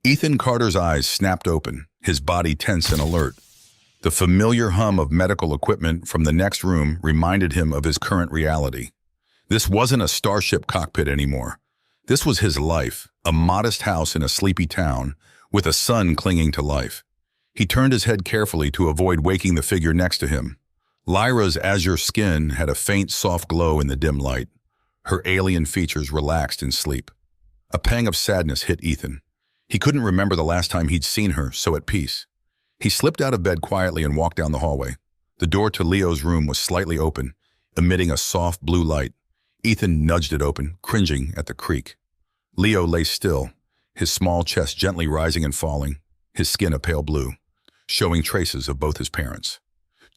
Ethan Carter's eyes snapped open, his body tense and alert. The familiar hum of medical equipment from the next room reminded him of his current reality. This wasn't a starship cockpit anymore. This was his life, a modest house in a sleepy town, with a sun clinging to life. He turned his head carefully to avoid waking the figure next to him. Lyra's azure skin had a faint, soft glow in the dim light. Her alien features relaxed in sleep. A pang of sadness hit Ethan. He couldn't remember the last time he'd seen her so at peace. He slipped out of bed quietly and walked down the hallway. The door to Leo's room was slightly open, emitting a soft blue light. Ethan nudged it open, cringing at the creak. Leo lay still, his small chest gently rising and falling, his skin a pale blue, showing traces of both his parents.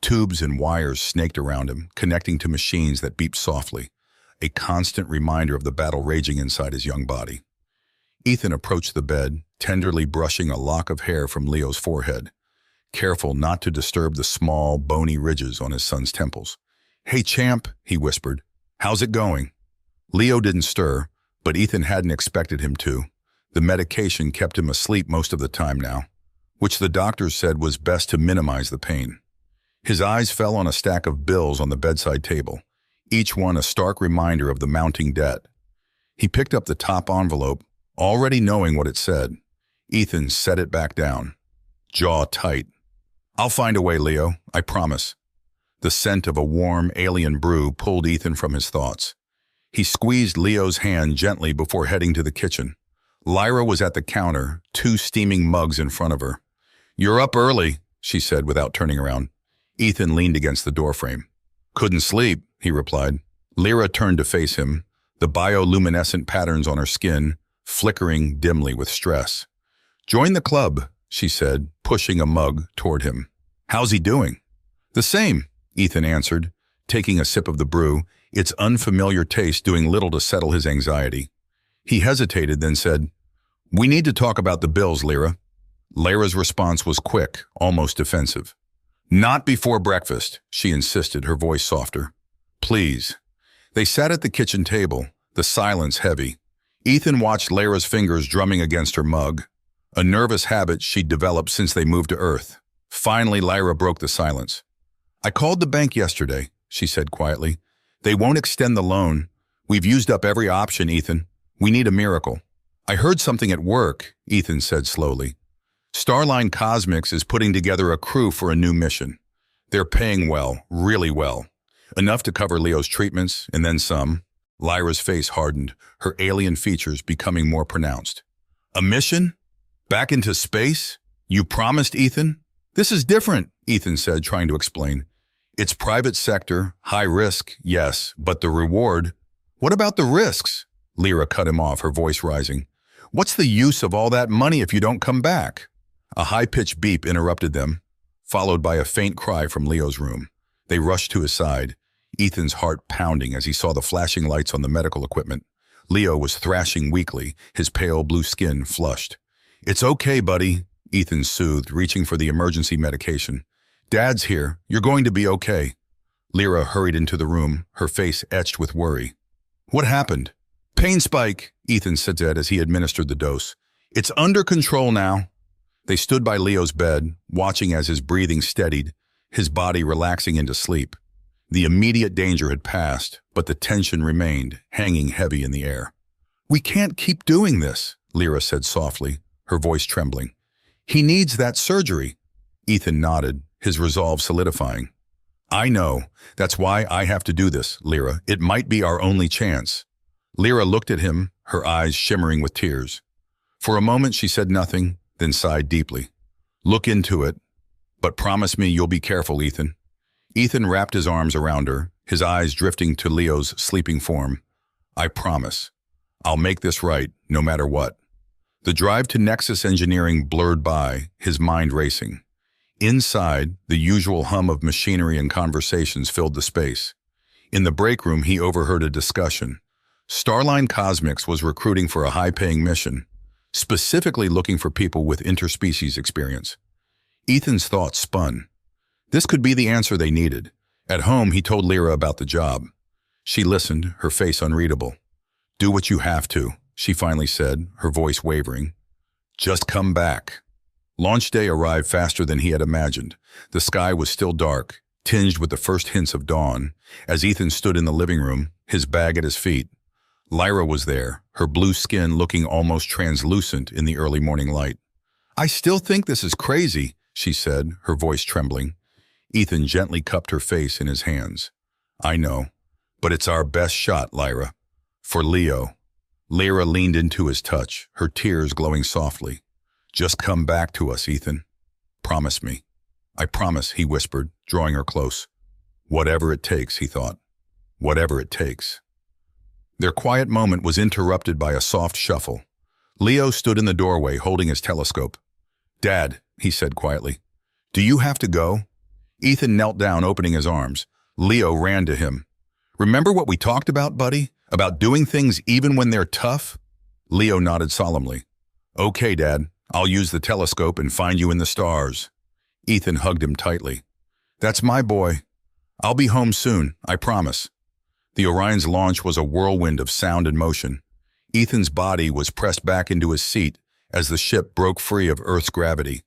Tubes and wires snaked around him, connecting to machines that beeped softly, a constant reminder of the battle raging inside his young body. Ethan approached the bed, tenderly brushing a lock of hair from Leo's forehead, careful not to disturb the small, bony ridges on his son's temples. "Hey, champ," he whispered. "How's it going?" Leo didn't stir, but Ethan hadn't expected him to. The medication kept him asleep most of the time now, which the doctors said was best to minimize the pain. His eyes fell on a stack of bills on the bedside table, each one a stark reminder of the mounting debt. He picked up the top envelope, already knowing what it said. Ethan set it back down, jaw tight. "I'll find a way, Leo, I promise." The scent of a warm, alien brew pulled Ethan from his thoughts. He squeezed Leo's hand gently before heading to the kitchen. Lyra was at the counter, 2 steaming mugs in front of her. "You're up early," she said without turning around. Ethan leaned against the doorframe. "Couldn't sleep," he replied. Lyra turned to face him, the bioluminescent patterns on her skin flickering dimly with stress. "Join the club," she said, pushing a mug toward him. "How's he doing?" "The same," Ethan answered, taking a sip of the brew, its unfamiliar taste doing little to settle his anxiety. He hesitated, then said, "We need to talk about the bills, Lyra." Lyra's response was quick, almost defensive. "Not before breakfast," she insisted, her voice softer. "Please." They sat at the kitchen table, the silence heavy. Ethan watched Lyra's fingers drumming against her mug, a nervous habit she'd developed since they moved to Earth. Finally, Lyra broke the silence. "I called the bank yesterday," she said quietly. "They won't extend the loan. We've used up every option, Ethan. We need a miracle." "I heard something at work," Ethan said slowly. "Starline Cosmics is putting together a crew for a new mission. They're paying well, really well. Enough to cover Leo's treatments, and then some." Lyra's face hardened, her alien features becoming more pronounced. "A mission? Back into space? You promised, Ethan?" "This is different," Ethan said, trying to explain. "It's private sector, high risk, yes, but the reward—" "What about the risks?" Lyra cut him off, her voice rising. "What's the use of all that money if you don't come back?" A high-pitched beep interrupted them, followed by a faint cry from Leo's room. They rushed to his side, Ethan's heart pounding as he saw the flashing lights on the medical equipment. Leo was thrashing weakly, his pale blue skin flushed. "It's okay, buddy," Ethan soothed, reaching for the emergency medication. "Dad's here. You're going to be okay." Lyra hurried into the room, her face etched with worry. "What happened?" "Pain spike," Ethan said as he administered the dose. "It's under control now." They stood by Leo's bed, watching as his breathing steadied, his body relaxing into sleep. The immediate danger had passed, but the tension remained, hanging heavy in the air. "We can't keep doing this," Lyra said softly, her voice trembling. "He needs that surgery." Ethan nodded, his resolve solidifying. "I know. That's why I have to do this, Lyra. It might be our only chance." Lyra looked at him, her eyes shimmering with tears. For a moment she said nothing, then sighed deeply. "Look into it, but promise me you'll be careful, Ethan." Ethan wrapped his arms around her, his eyes drifting to Leo's sleeping form. "I promise. I'll make this right, no matter what." The drive to Nexus Engineering blurred by, his mind racing. Inside, the usual hum of machinery and conversations filled the space. In the break room, he overheard a discussion. Starline Cosmics was recruiting for a high-paying mission, specifically looking for people with interspecies experience. Ethan's thoughts spun. This could be the answer they needed. At home, he told Lyra about the job. She listened, her face unreadable. "Do what you have to," she finally said, her voice wavering. Just come back. Launch day arrived faster than he had imagined. The sky was still dark, tinged with the first hints of dawn, as Ethan stood in the living room, his bag at his feet. Lyra was there, her blue skin looking almost translucent in the early morning light. "I still think this is crazy," she said, her voice trembling. Ethan gently cupped her face in his hands. "I know, but it's our best shot, Lyra. For Leo." Lyra leaned into his touch, her tears glowing softly. "Just come back to us, Ethan. Promise me." "I promise," he whispered, drawing her close. "Whatever it takes," he thought. "Whatever it takes." Their quiet moment was interrupted by a soft shuffle. Leo stood in the doorway holding his telescope. "Dad," he said quietly, "do you have to go?" Ethan knelt down, opening his arms. Leo ran to him. "Remember what we talked about, buddy? About doing things even when they're tough?" Leo nodded solemnly. "Okay, Dad, I'll use the telescope and find you in the stars." Ethan hugged him tightly. "That's my boy. I'll be home soon, I promise." The Orion's launch was a whirlwind of sound and motion. Ethan's body was pressed back into his seat as the ship broke free of Earth's gravity.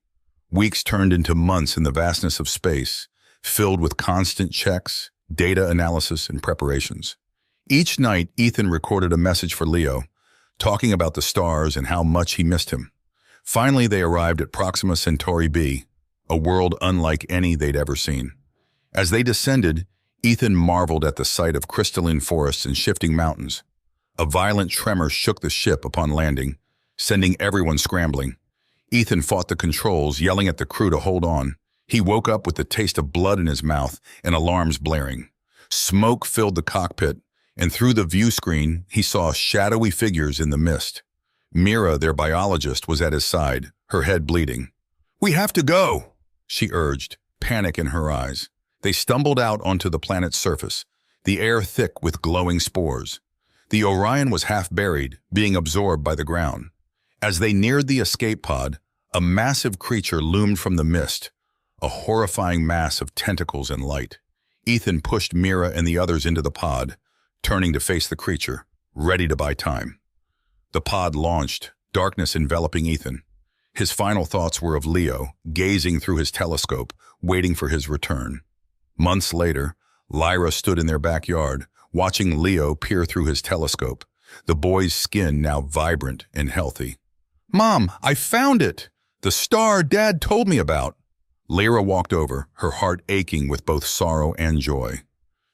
Weeks turned into months in the vastness of space, filled with constant checks, data analysis, and preparations. Each night, Ethan recorded a message for Leo, talking about the stars and how much he missed him. Finally, they arrived at Proxima Centauri b, a world unlike any they'd ever seen. As they descended, Ethan marveled at the sight of crystalline forests and shifting mountains. A violent tremor shook the ship upon landing, sending everyone scrambling. Ethan fought the controls, yelling at the crew to hold on. He woke up with the taste of blood in his mouth and alarms blaring. Smoke filled the cockpit, and through the view screen, he saw shadowy figures in the mist. Mira, their biologist, was at his side, her head bleeding. "We have to go," she urged, panic in her eyes. They stumbled out onto the planet's surface, the air thick with glowing spores. The Orion was half buried, being absorbed by the ground. As they neared the escape pod, a massive creature loomed from the mist, a horrifying mass of tentacles and light. Ethan pushed Mira and the others into the pod, turning to face the creature, ready to buy time. The pod launched, darkness enveloping Ethan. His final thoughts were of Leo, gazing through his telescope, waiting for his return. Months later, Lyra stood in their backyard, watching Leo peer through his telescope, the boy's skin now vibrant and healthy. "Mom, I found it! The star Dad told me about!" Lyra walked over, her heart aching with both sorrow and joy.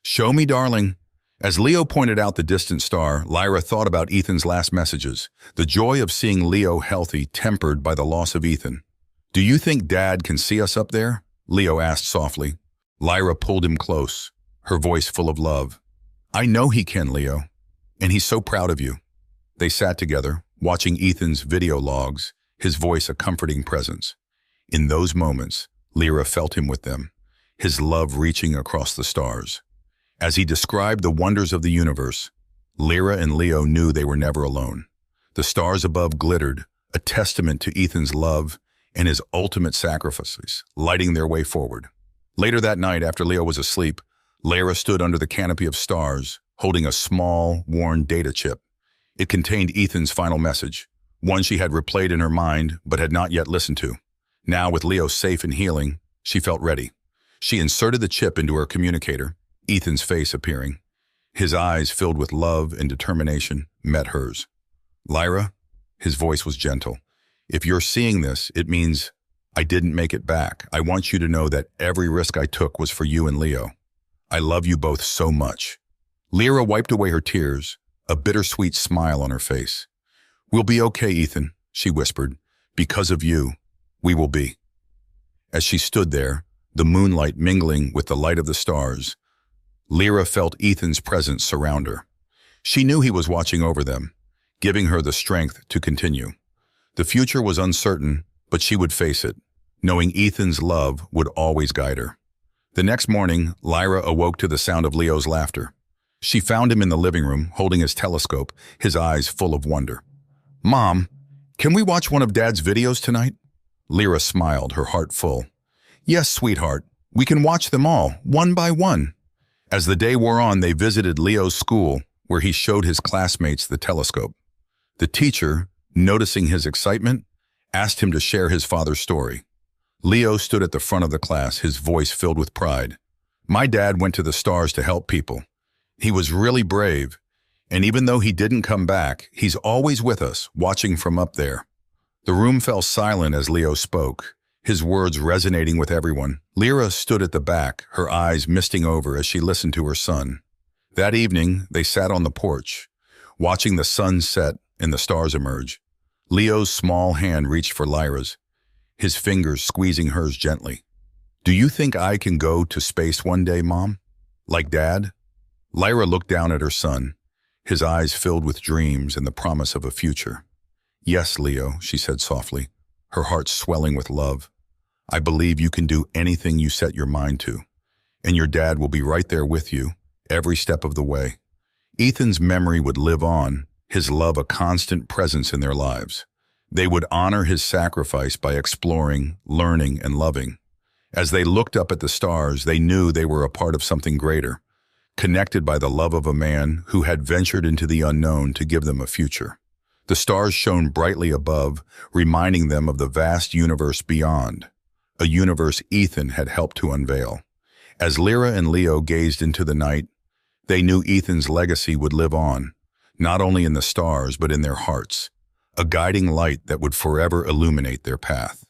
"Show me, darling." As Leo pointed out the distant star, Lyra thought about Ethan's last messages, the joy of seeing Leo healthy tempered by the loss of Ethan. "Do you think Dad can see us up there?" Leo asked softly. Lyra pulled him close, her voice full of love. "I know he can, Leo, and he's so proud of you." They sat together, watching Ethan's video logs, his voice a comforting presence. In those moments, Lyra felt him with them, his love reaching across the stars. As he described the wonders of the universe, Lyra and Leo knew they were never alone. The stars above glittered, a testament to Ethan's love and his ultimate sacrifices, lighting their way forward. Later that night, after Leo was asleep, Lyra stood under the canopy of stars, holding a small, worn data chip. It contained Ethan's final message, one she had replayed in her mind but had not yet listened to. Now, with Leo safe and healing, she felt ready. She inserted the chip into her communicator, Ethan's face appearing. His eyes, filled with love and determination, met hers. "Lyra," his voice was gentle, "if you're seeing this, it means I didn't make it back. I want you to know that every risk I took was for you and Leo. I love you both so much." Lyra wiped away her tears, a bittersweet smile on her face. "We'll be okay, Ethan," she whispered. "Because of you, we will be." As she stood there, the moonlight mingling with the light of the stars, Lyra felt Ethan's presence surround her. She knew he was watching over them, giving her the strength to continue. The future was uncertain, but she would face it, knowing Ethan's love would always guide her. The next morning, Lyra awoke to the sound of Leo's laughter. She found him in the living room, holding his telescope, his eyes full of wonder. "Mom, can we watch one of Dad's videos tonight?" Lyra smiled, her heart full. "Yes, sweetheart. We can watch them all, one by one." As the day wore on, they visited Leo's school, where he showed his classmates the telescope. The teacher, noticing his excitement, asked him to share his father's story. Leo stood at the front of the class, his voice filled with pride. My dad went to the stars to help people. He was really brave, and even though he didn't come back, he's always with us, watching from up there. The room fell silent as Leo spoke, his words resonating with everyone. Lyra stood at the back, her eyes misting over as she listened to her son. That evening, they sat on the porch, watching the sun set and the stars emerge. Leo's small hand reached for Lyra's, his fingers squeezing hers gently. Do you think I can go to space one day, Mom? Like Dad? Lyra looked down at her son, his eyes filled with dreams and the promise of a future. Yes, Leo, she said softly, her heart swelling with love. I believe you can do anything you set your mind to, and your dad will be right there with you, every step of the way. Ethan's memory would live on, his love a constant presence in their lives. They would honor his sacrifice by exploring, learning, and loving. As they looked up at the stars, they knew they were a part of something greater, connected by the love of a man who had ventured into the unknown to give them a future. The stars shone brightly above, reminding them of the vast universe beyond, a universe Ethan had helped to unveil. As Lyra and Leo gazed into the night, they knew Ethan's legacy would live on, not only in the stars but in their hearts, a guiding light that would forever illuminate their path.